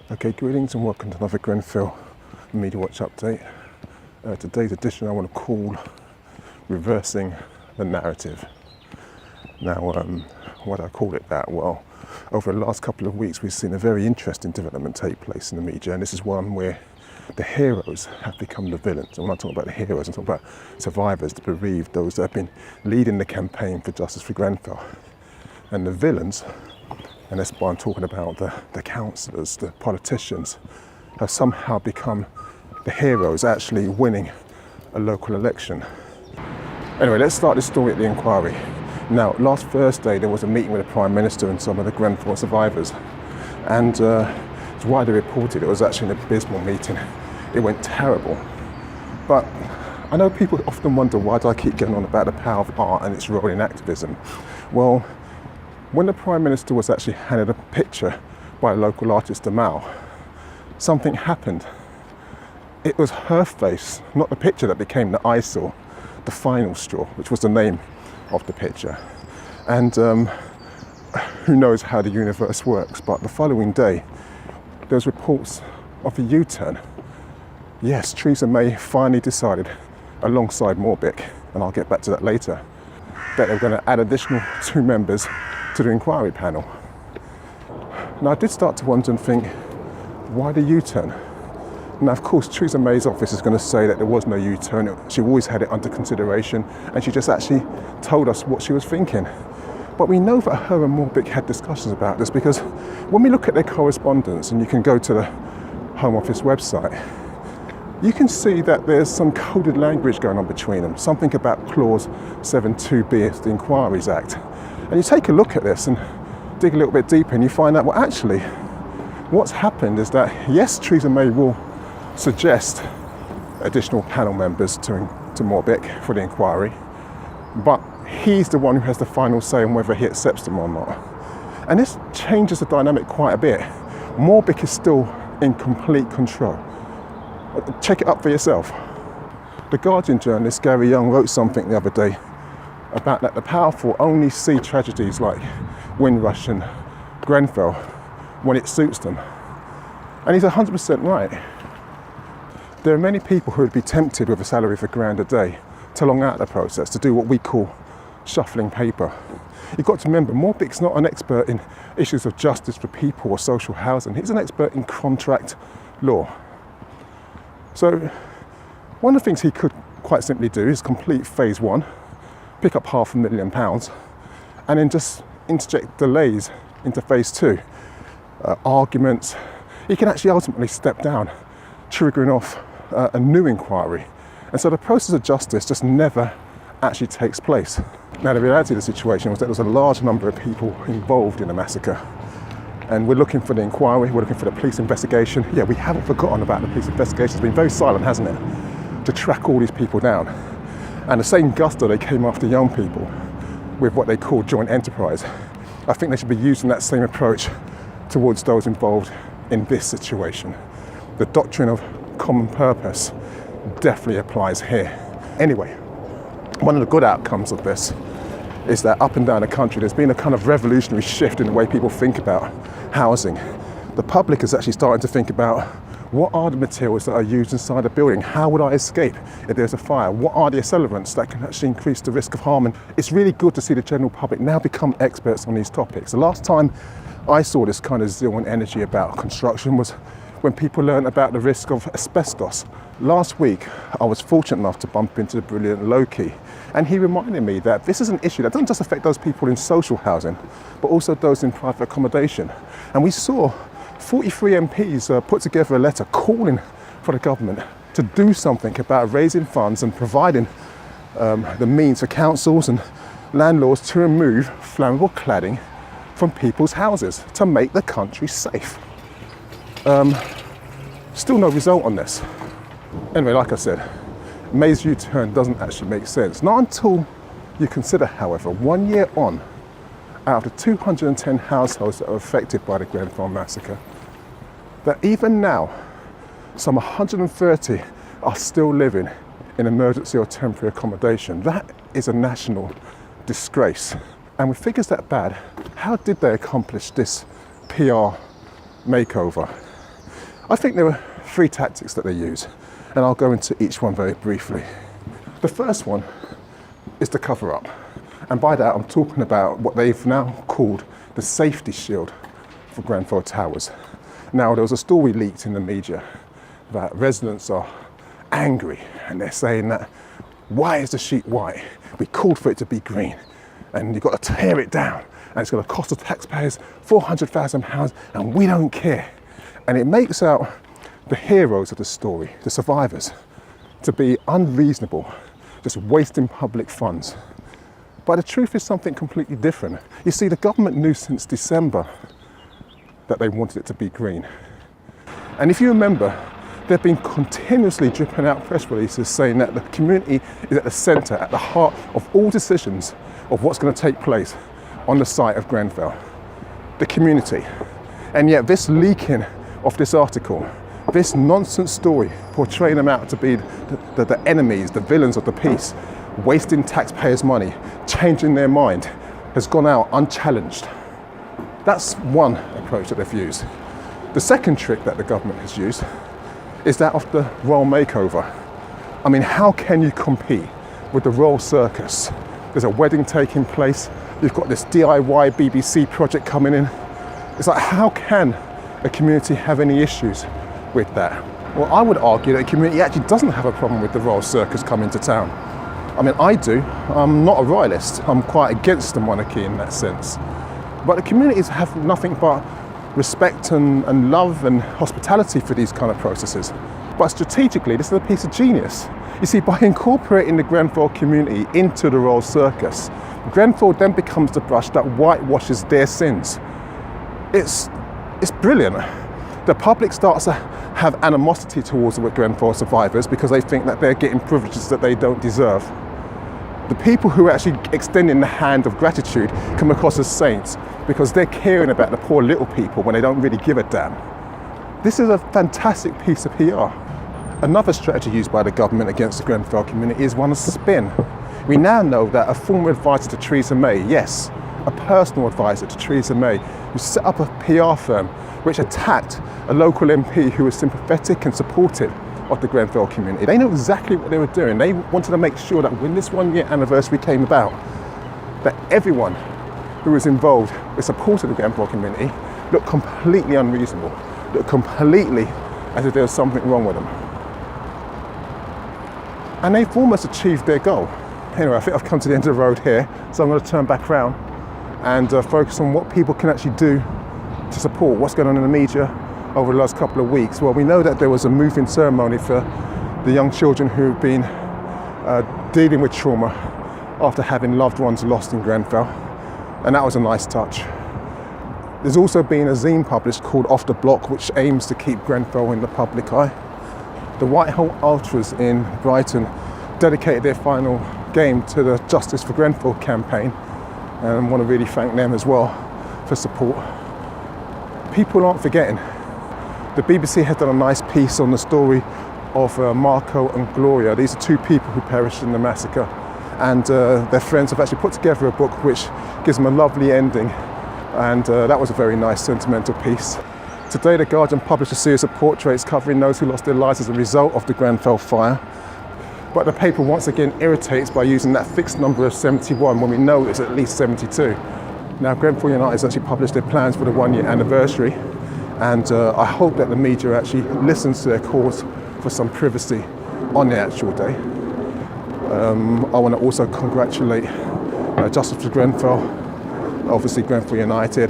Okay, greetings and welcome to another Grenfell MediaWatch update. Today's edition I want to call Reversing the Narrative. Now, why do I call it that? Well, over the last couple of weeks we've seen a very interesting development take place in the media, and this is one where the heroes have become the villains. And when I talk about the heroes, I'm talking about survivors, the bereaved, those that have been leading the campaign for justice for Grenfell. And the villains, and that's why I'm talking about the councillors, the politicians, have somehow become the heroes actually winning a local election. Anyway, let's start this story at the inquiry. Now, last Thursday there was a meeting with the Prime Minister and some of the Grenfell survivors, and it's widely reported it was actually an abysmal meeting. It went terrible. But I know people often wonder, why do I keep going on about the power of art and its role in activism? Well, when the Prime Minister was actually handed a picture by a local artist, Mao, something happened. It was her face, not the picture, that became the eyesore, the final straw, which was the name of the picture. And who knows how the universe works, but the following day, there was reports of a U-turn. Yes, Theresa May finally decided, alongside Moore-Bick, and I'll get back to that later, that they were going to add additional 2 members to the inquiry panel. Now, I did start to wonder and think, why the U-turn? Now, of course, Theresa May's office is going to say that there was no U-turn. She always had it under consideration, and she just actually told us what she was thinking. But we know that her and Moore-Bick had discussions about this, because when we look at their correspondence, and you can go to the Home Office website, you can see that there's some coded language going on between them, something about Clause 7.2b of the Inquiries Act. And you take a look at this and dig a little bit deeper, and you find out, well, actually, what's happened is that, yes, Theresa May will suggest additional panel members to Moore-Bick for the inquiry, but he's the one who has the final say on whether he accepts them or not. And this changes the dynamic quite a bit. Moore-Bick is still in complete control. Check it up for yourself. The Guardian journalist Gary Young wrote something the other day about that the powerful only see tragedies like Windrush and Grenfell when it suits them. And he's 100% right. There are many people who would be tempted with a salary of £1,000 a day to long out the process, to do what we call shuffling paper. You've got to remember, Moore-Bick's not an expert in issues of justice for people or social housing. He's an expert in contract law. So one of the things he could quite simply do is complete phase 1, pick up £500,000, and then just interject delays into phase 2, arguments. He can actually ultimately step down, triggering off a new inquiry. And so the process of justice just never actually takes place. Now, the reality of the situation was that there was a large number of people involved in the massacre. And we're looking for the inquiry, we're looking for the police investigation. Yeah, we haven't forgotten about the police investigation. It's been very silent, hasn't it? To track all these people down. And the same gusto they came after young people with what they call joint enterprise. I think they should be using that same approach towards those involved in this situation. The doctrine of common purpose definitely applies here. Anyway, one of the good outcomes of this is that up and down the country there's been a kind of revolutionary shift in the way people think about housing. The public is actually starting to think about, what are the materials that are used inside a building? How would I escape if there's a fire? What are the accelerants that can actually increase the risk of harm? And it's really good to see the general public now become experts on these topics. The last time I saw this kind of zeal and energy about construction was when people learned about the risk of asbestos. Last week, I was fortunate enough to bump into the brilliant Loki, and he reminded me that this is an issue that doesn't just affect those people in social housing, but also those in private accommodation. And we saw 43 MPs put together a letter calling for the government to do something about raising funds and providing the means for councils and landlords to remove flammable cladding from people's houses to make the country safe. Still no result on this. Anyway, like I said, May's U-turn doesn't actually make sense. Not until you consider, however, 1 year on, out of the 210 households that are affected by the Grenfell massacre, that even now, some 130 are still living in emergency or temporary accommodation. That is a national disgrace. And with figures that bad, how did they accomplish this PR makeover? I think there are three tactics that they use, and I'll go into each one very briefly. The first one is the cover up. And by that, I'm talking about what they've now called the safety shield for Grenfell Towers. Now, there was a story leaked in the media that residents are angry and they're saying that, why is the sheet white? We called for it to be green and you've got to tear it down and it's going to cost the taxpayers £400,000 and we don't care. And it makes out the heroes of the story, the survivors, to be unreasonable, just wasting public funds. But the truth is something completely different. You see, the government knew since December that they wanted it to be green. And if you remember, they've been continuously dripping out press releases saying that the community is at the centre, at the heart of all decisions of what's going to take place on the site of Grenfell. The community. And yet this leaking of this article, this nonsense story portraying them out to be the enemies, the villains of the piece, wasting taxpayers' money, changing their mind, has gone out unchallenged. That's one approach that they've used. The second trick that the government has used is that of the royal makeover. I mean, how can you compete with the royal circus? There's a wedding taking place, you've got this DIY BBC project coming in. It's like, how can a community have any issues with that? Well, I would argue that a community actually doesn't have a problem with the royal circus coming to town. I mean, I do. I'm not a royalist. I'm quite against the monarchy in that sense. But the communities have nothing but respect and love and hospitality for these kind of processes. But strategically, this is a piece of genius. You see, by incorporating the Grenfell community into the royal circus, Grenfell then becomes the brush that whitewashes their sins. It's brilliant. The public starts to have animosity towards the Grenfell survivors because they think that they're getting privileges that they don't deserve. The people who are actually extending the hand of gratitude come across as saints because they're caring about the poor little people when they don't really give a damn. This is a fantastic piece of PR. Another strategy used by the government against the Grenfell community is one of spin. We now know that a former advisor to Theresa May, yes, a personal advisor to Theresa May, who set up a PR firm which attacked a local MP who was sympathetic and supportive of the Grenfell community. They know exactly what they were doing. They wanted to make sure that when this 1 year anniversary came about, that everyone who was involved with supporting the Grenfell community looked completely unreasonable, looked completely as if there was something wrong with them. And they've almost achieved their goal. Anyway, I think I've come to the end of the road here, so I'm going to turn back around and focus on what people can actually do to support what's going on in the media over the last couple of weeks. Well, we know that there was a moving ceremony for the young children who've been dealing with trauma after having loved ones lost in Grenfell, and that was a nice touch. There's also been a zine published called Off the Block, which aims to keep Grenfell in the public eye. The Whitehall Ultras in Brighton dedicated their final game to the Justice for Grenfell campaign, and I want to really thank them as well for support. People aren't forgetting. The BBC has done a nice piece on the story of Marco and Gloria. These are two people who perished in the massacre, and their friends have actually put together a book which gives them a lovely ending, and that was a very nice sentimental piece. Today, The Guardian published a series of portraits covering those who lost their lives as a result of the Grenfell fire. But the paper once again irritates by using that fixed number of 71 when we know it's at least 72. Now, Grenfell United has actually published their plans for the 1 year anniversary, and I hope that the media actually listens to their calls for some privacy on the actual day. I want to also congratulate Justice for Grenfell, obviously Grenfell United,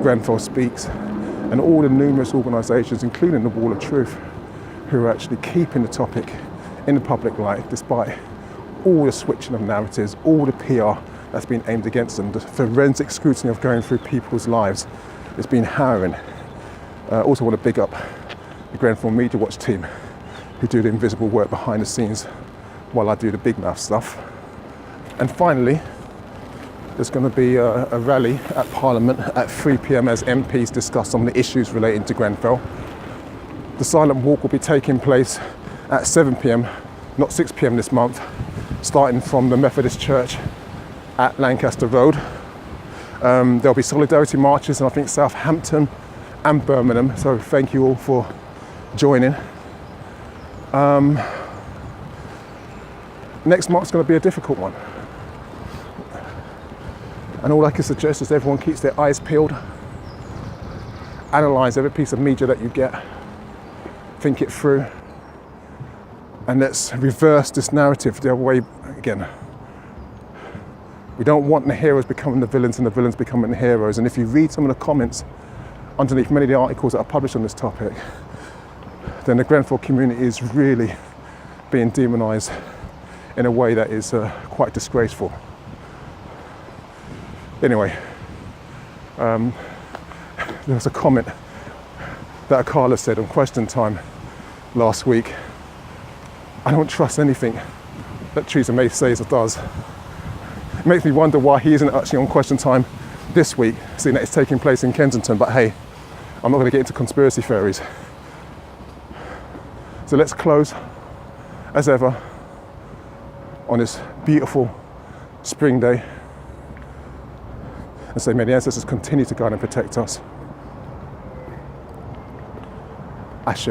Grenfell Speaks, and all the numerous organisations, including the Wall of Truth, who are actually keeping the topic in the public light despite all the switching of narratives, all the PR that's been aimed against them. The forensic scrutiny of going through people's lives has been harrowing. I also want to big up the Grenfell MediaWatch team, who do the invisible work behind the scenes while I do the big mouth stuff. And finally, there's going to be a rally at Parliament at 3 p.m. as MPs discuss some of the issues relating to Grenfell. The silent walk will be taking place at 7 p.m, not 6 p.m. this month, starting from the Methodist Church at Lancaster Road. There'll be solidarity marches in, I think, Southampton and Birmingham. So thank you all for joining. Next month's going to be a difficult one. And all I can suggest is everyone keeps their eyes peeled, analyse every piece of media that you get, think it through, and let's reverse this narrative the other way again. We don't want the heroes becoming the villains and the villains becoming the heroes. And if you read some of the comments underneath many of the articles that are published on this topic, then the Grenfell community is really being demonised in a way that is quite disgraceful. Anyway, there was a comment that Carla said on Question Time last week. I don't trust anything that Theresa May says or does. It makes me wonder why he isn't actually on Question Time this week, seeing that it's taking place in Kensington. But hey, I'm not going to get into conspiracy theories. So let's close, as ever, on this beautiful spring day and say, may the ancestors continue to guide and protect us. Ashe.